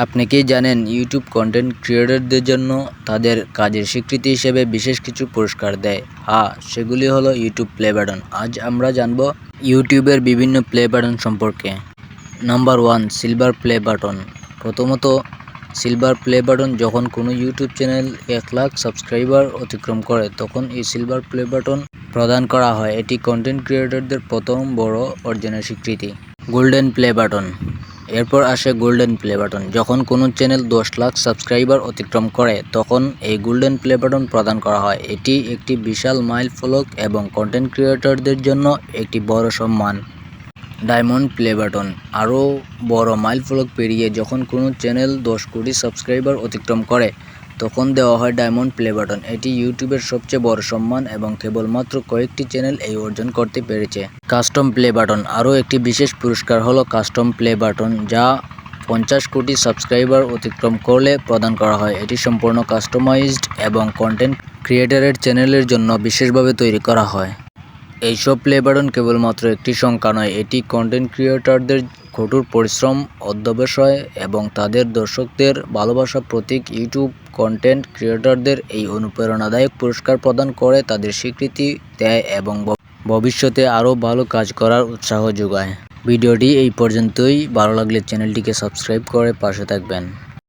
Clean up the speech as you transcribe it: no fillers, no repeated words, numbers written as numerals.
আপনি কি জানেন ইউটিউব কন্টেন্ট ক্রিয়েটরদের জন্য তাদের কাজের স্বীকৃতি হিসেবে বিশেষ কিছু পুরস্কার দেয়? হ্যাঁ, সেগুলি হলো ইউটিউব প্লে বাটন। আজ আমরা জানব ইউটিউবের বিভিন্ন প্লে বাটন সম্পর্কে। Number 1, silver play button. প্রথমত, সিলভার প্লে বাটন যখন কোনো ইউটিউব চ্যানেল 1 লাখ সাবস্ক্রাইবার অতিক্রম করে তখন এই সিলভার প্লে বাটন প্রদান করা হয়। এটি কন্টেন্ট ক্রিয়েটরদের প্রথম বড় অর্জনের স্বীকৃতি। Golden play button. এরপর আসে গোল্ডেন প্লে বাটন। যখন কোনো চ্যানেল 10 লাখ সাবস্ক্রাইবার অতিক্রম করে তখন এই গোল্ডেন প্লে বাটন প্রদান করা হয়। এটি একটি বিশাল মাইল ফলক এবং কন্টেন্ট ক্রিয়েটরদের জন্য একটি বড় সম্মান। Diamond play button. আরও বড় মাইল ফলক পেরিয়ে যখন কোনো চ্যানেল 10 কোটি সাবস্ক্রাইবার অতিক্রম করে তখন দেওয়া হয় ডায়মন্ড প্লে বাটন। এটি ইউটিউবের সবচেয়ে বড় সম্মান এবং কেবলমাত্র কয়েকটি চ্যানেল এই অর্জন করতে পেরেছে। Custom play button. আরও একটি বিশেষ পুরস্কার হলো কাস্টম প্লে বাটন, যা 50 কোটি সাবস্ক্রাইবার অতিক্রম করলে প্রদান করা হয়। এটি সম্পূর্ণ কাস্টমাইজড এবং কন্টেন্ট ক্রিয়েটরের চ্যানেলের জন্য বিশেষভাবে তৈরি করা হয়। এইসব প্লে বাটন কেবলমাত্র একটি সংখ্যা নয়, এটি কন্টেন্ট ক্রিয়েটরদের কঠোর পরিশ্রম, অধ্যবসায় এবং তাদের দর্শকদের ভালোবাসার প্রতীক। ইউটিউব কন্টেন্ট ক্রিয়েটরদের এই অনুপ্রেরণাদায়ক পুরস্কার প্রদান করে তাদের স্বীকৃতি দেয় এবং ভবিষ্যতে আরও ভালো কাজ করার উৎসাহ যোগায়। ভিডিওটি এই পর্যন্তই। ভালো লাগলে চ্যানেলটিকে সাবস্ক্রাইব করে পাশে থাকবেন।